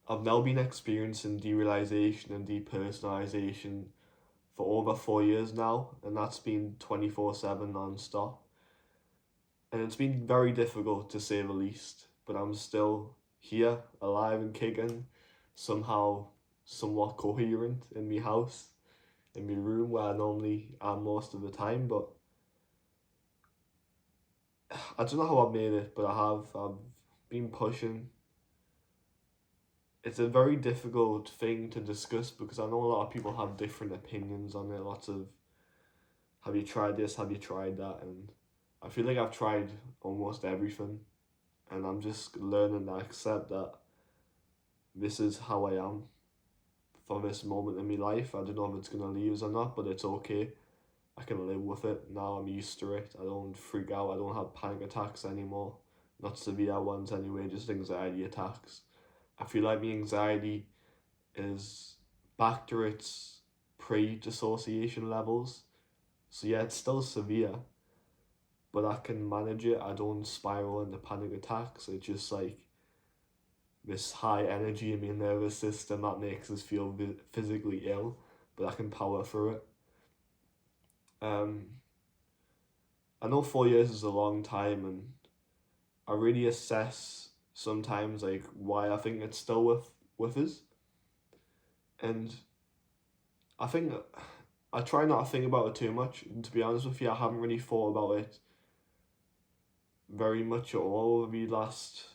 I've now been experiencing derealisation and depersonalisation for over 4 years now, and that's been 24/7 non-stop. And it's been very difficult to say the least, but I'm still here, alive and kicking, somehow somewhat coherent in my house, in my room where I normally am most of the time, but I don't know how I've made it, but I have. I've been pushing. It's a very difficult thing to discuss because I know a lot of people have different opinions on it. Lots of, have you tried this? Have you tried that? And I feel like I've tried almost everything, and I'm just learning to accept that this is how I am for this moment in my life. I don't know if it's gonna leave us or not, but it's okay. I can live with it now. I'm used to it. I don't freak out. I don't have panic attacks anymore. Not severe ones anyway, just anxiety attacks. I feel like my anxiety is back to its pre-dissociation levels. So yeah, it's still severe, but I can manage it. I don't spiral into panic attacks. It's just like this high energy in my nervous system that makes us feel physically ill, but I can power through it. I know 4 years is a long time, and I really assess sometimes like why I think it's still with us, and I think I try not to think about it too much. And to be honest with you, I haven't really thought about it very much at all over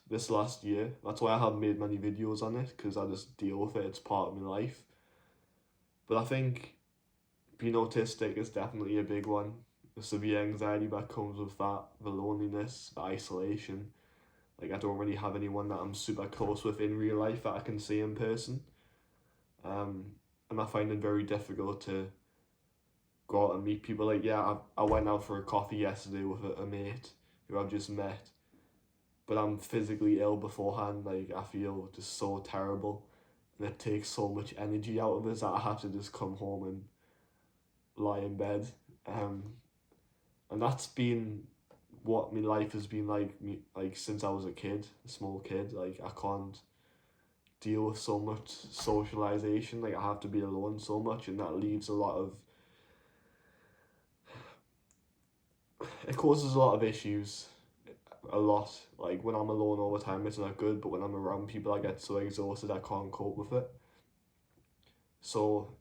this last year. That's why I haven't made many videos on it, because I just deal with it. It's part of my life. But I think being autistic is definitely a big one. The severe anxiety that comes with that, the loneliness, the isolation. Like, I don't really have anyone that I'm super close with in real life that I can see in person. And I find it very difficult to go out and meet people. Like, yeah, I went out for a coffee yesterday with a mate who I've just met, but I'm physically ill beforehand. Like, I feel just so terrible, and it takes so much energy out of us that I have to just come home and lie in bed. And that's been what my life has been like since I was a kid, a small kid. Like, I can't deal with so much socialization. Like, I have to be alone so much, and that leaves a lot of, it causes a lot of issues, a lot. Like, when I'm alone all the time, it's not good, but when I'm around people, I get so exhausted I can't cope with it. So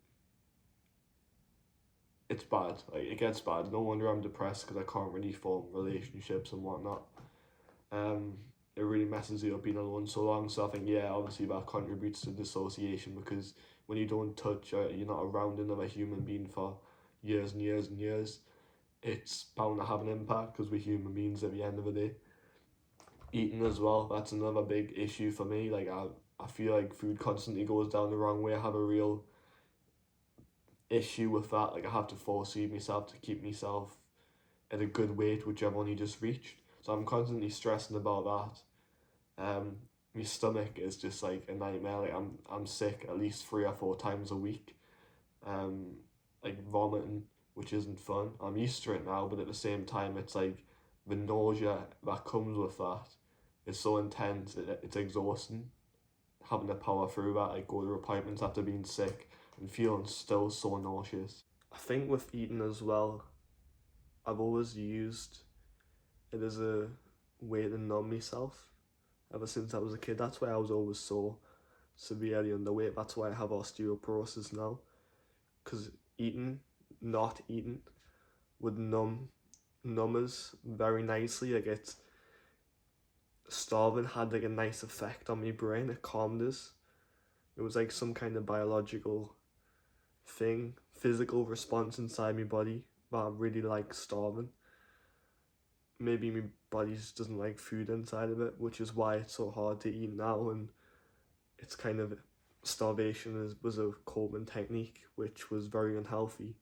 it's bad. Like, it gets bad. No wonder I'm depressed, because I can't really form relationships and whatnot. It really messes you up being alone so long. So I think, yeah, obviously that contributes to dissociation, because when you don't touch, you're not around another human being for years and years and years, it's bound to have an impact, because we're human beings at the end of the day. Eating as well, that's another big issue for me. Like, I feel like food constantly goes down the wrong way. I have a real issue with that. Like, I have to force feed myself to keep myself at a good weight, which I've only just reached. So I'm constantly stressing about that. My stomach is just like a nightmare. Like, I'm sick at least 3 or 4 times a week. Like, vomiting, which isn't fun. I'm used to it now, but at the same time, it's like the nausea that comes with that is so intense. It's exhausting. Having to power through that, like go to appointments after being sick and feeling still so nauseous. I think with eating as well, I've always used it as a way to numb myself ever since I was a kid. That's why I was always so severely underweight. That's why I have osteoporosis now. Because not eating, would numb us very nicely. Like, it's starving had like a nice effect on my brain. It calmed us. It was like some kind of biological thing, physical response inside my body that I really like starving. Maybe my body just doesn't like food inside of it, which is why it's so hard to eat now. And it's kind of, starvation was a coping technique, which was very unhealthy.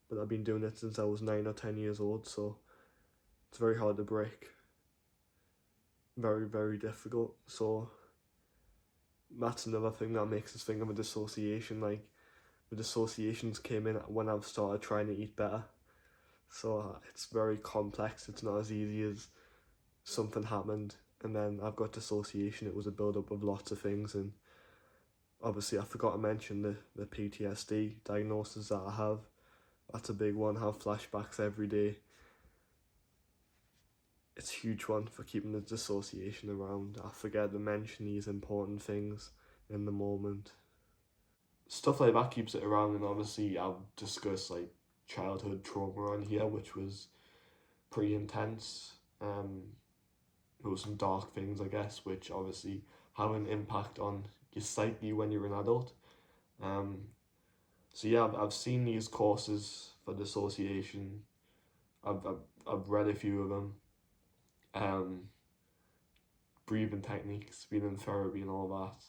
But I've been doing it since I was 9 or 10 years old, so it's very hard to break. Very, very difficult. So that's another thing that makes us think of a dissociation. Like, the dissociations came in when I've started trying to eat better. So it's very complex. It's not as easy as something happened and then I've got dissociation. It was a build up of lots of things, and Obviously, I forgot to mention the PTSD diagnosis that I have. That's a big one. Have flashbacks every day. It's a huge one for keeping the dissociation around. I forget to mention these important things in the moment. Stuff like that keeps it around, and obviously I've discussed like childhood trauma on here, which was pretty intense. There was some dark things, I guess, which obviously have an impact on your psyche when you're an adult. Um, so yeah, I've seen these courses for dissociation. I've read a few of them. Um, breathing techniques, being in therapy and all that,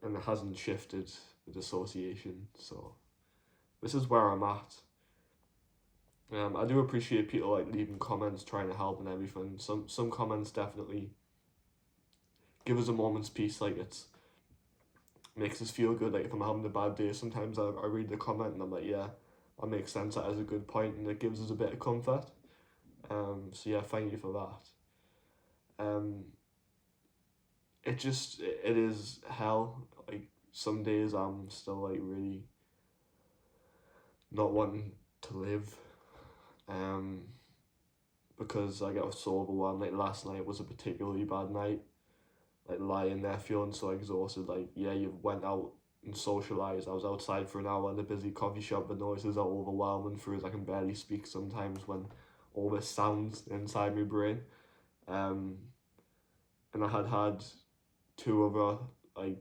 and it hasn't shifted the dissociation. So this is where I'm at. I do appreciate people like leaving comments, trying to help and everything. Some comments definitely give us a moment's peace. Like it's makes us feel good. Like if I'm having a bad day, sometimes I read the comment and I'm like, yeah, that makes sense. That is a good point, and it gives us a bit of comfort. So yeah, thank you for that. It is hell. Like some days I'm still like really not wanting to live. Because I get so overwhelmed. Like last night was a particularly bad night. Like lying there feeling so exhausted. Like yeah, you went out and socialised. I was outside for an hour in a busy coffee shop. The noises are overwhelming for us. I can barely speak sometimes when all this sounds inside my brain. Um, and I had two other like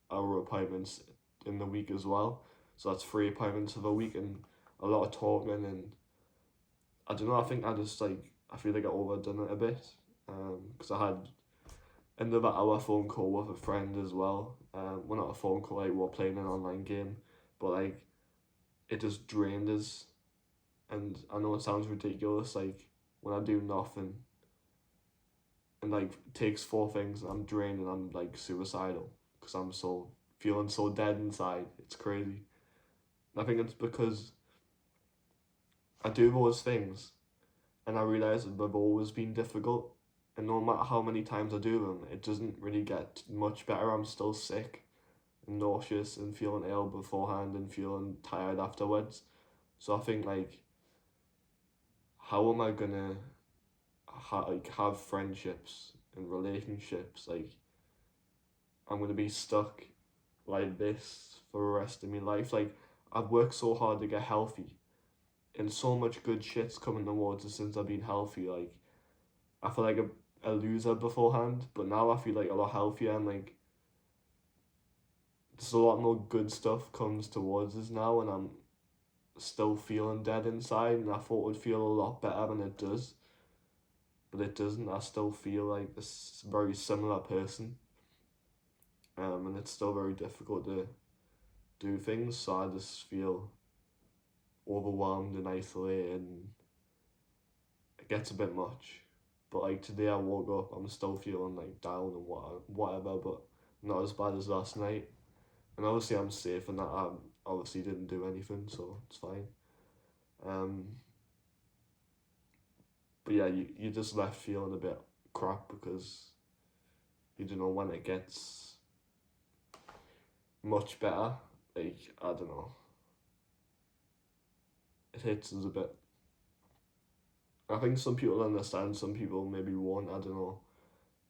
hour appointments in the week as well. So that's 3 appointments of a week and a lot of talking, and I don't know, I think I feel like I overdone it a bit. Because I had another hour phone call with a friend as well. Well, not a phone call, like we're playing an online game, but like it just drained us. And I know it sounds ridiculous, like when I do nothing and like it takes four things, I'm drained and I'm like suicidal because I'm so feeling so dead inside. It's crazy. And I think it's because I do those things and I realise that they've always been difficult. And no matter how many times I do them, it doesn't really get much better. I'm still sick and nauseous and feeling ill beforehand and feeling tired afterwards. So I think like, how am I gonna have friendships and relationships? Like, I'm gonna be stuck like this for the rest of my life. Like, I've worked so hard to get healthy, and so much good shit's coming towards us since I've been healthy. Like, I feel like a loser beforehand, but now I feel like a lot healthier and like there's a lot more good stuff comes towards us now, and I'm still feeling dead inside, and I thought it would feel a lot better than it does, but it doesn't. I still feel like this very similar person, and it's still very difficult to do things, so I just feel overwhelmed and isolated, and it gets a bit much. But like today I woke up, I'm still feeling like down and whatever, but not as bad as last night. And obviously I'm safe and that I obviously didn't do anything, so it's fine. Um, but yeah, you just left feeling a bit crap because you don't know when it gets much better. Like, I don't know. It hits us a bit. I think some people understand, some people maybe won't, I don't know.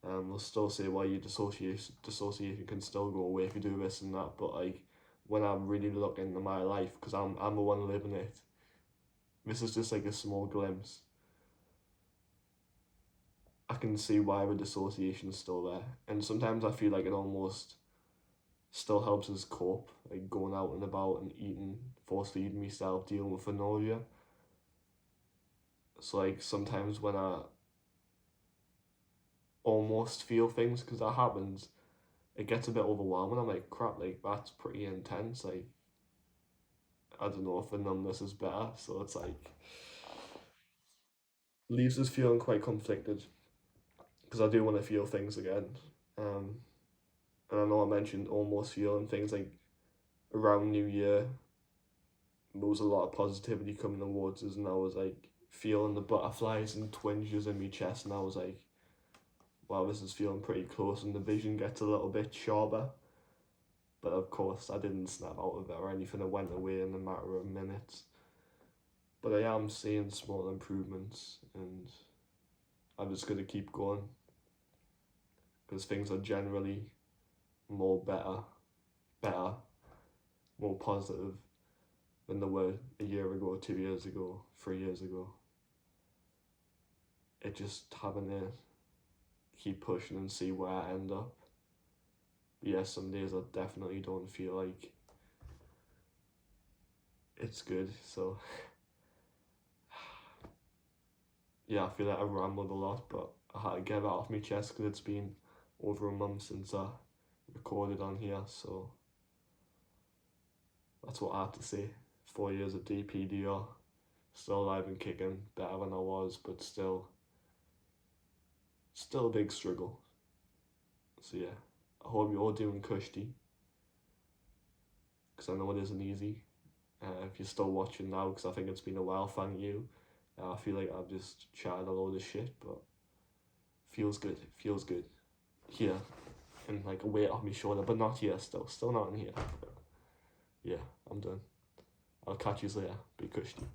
They'll still say, well, your dissociation can still go away if you do this and that, but like, when I really look into my life, because I'm the one living it, this is just like a small glimpse. I can see why the dissociation is still there, and sometimes I feel like it almost still helps us cope, like going out and about and eating, force feeding myself, dealing with the nausea. So like sometimes when I almost feel things, because that happens, it gets a bit overwhelming. I'm like, crap, like that's pretty intense. Like, I don't know if the numbness is better. So it's like, leaves us feeling quite conflicted because I do want to feel things again. Um, and I know I mentioned almost feeling things like around New Year, there was a lot of positivity coming towards us, and I was like feeling the butterflies and twinges in my chest, and I was like, wow, this is feeling pretty close, and the vision gets a little bit sharper. But of course, I didn't snap out of it or anything. It went away in a matter of minutes. But I am seeing small improvements, and I'm just going to keep going because things are generally better, more positive than they were a year ago, 2 years ago, 3 years ago. It just having to keep pushing and see where I end up. But yeah, some days I definitely don't feel like it's good, so yeah, I feel like I've rambled a lot, but I had to get it off my chest because it's been over a month since I recorded on here, so that's what I had to say. 4 years of DPDR, still alive and kicking, better than I was, but still a big struggle. So yeah, I hope you're all doing cushy, because I know it isn't easy. If you're still watching now, because I think it's been a while, thank you. I feel like I've just chatted a load of shit, but feels good, here, and like a weight off my shoulder, but not here, still not in here. But yeah, I'm done. I'll catch you later. Be cushy.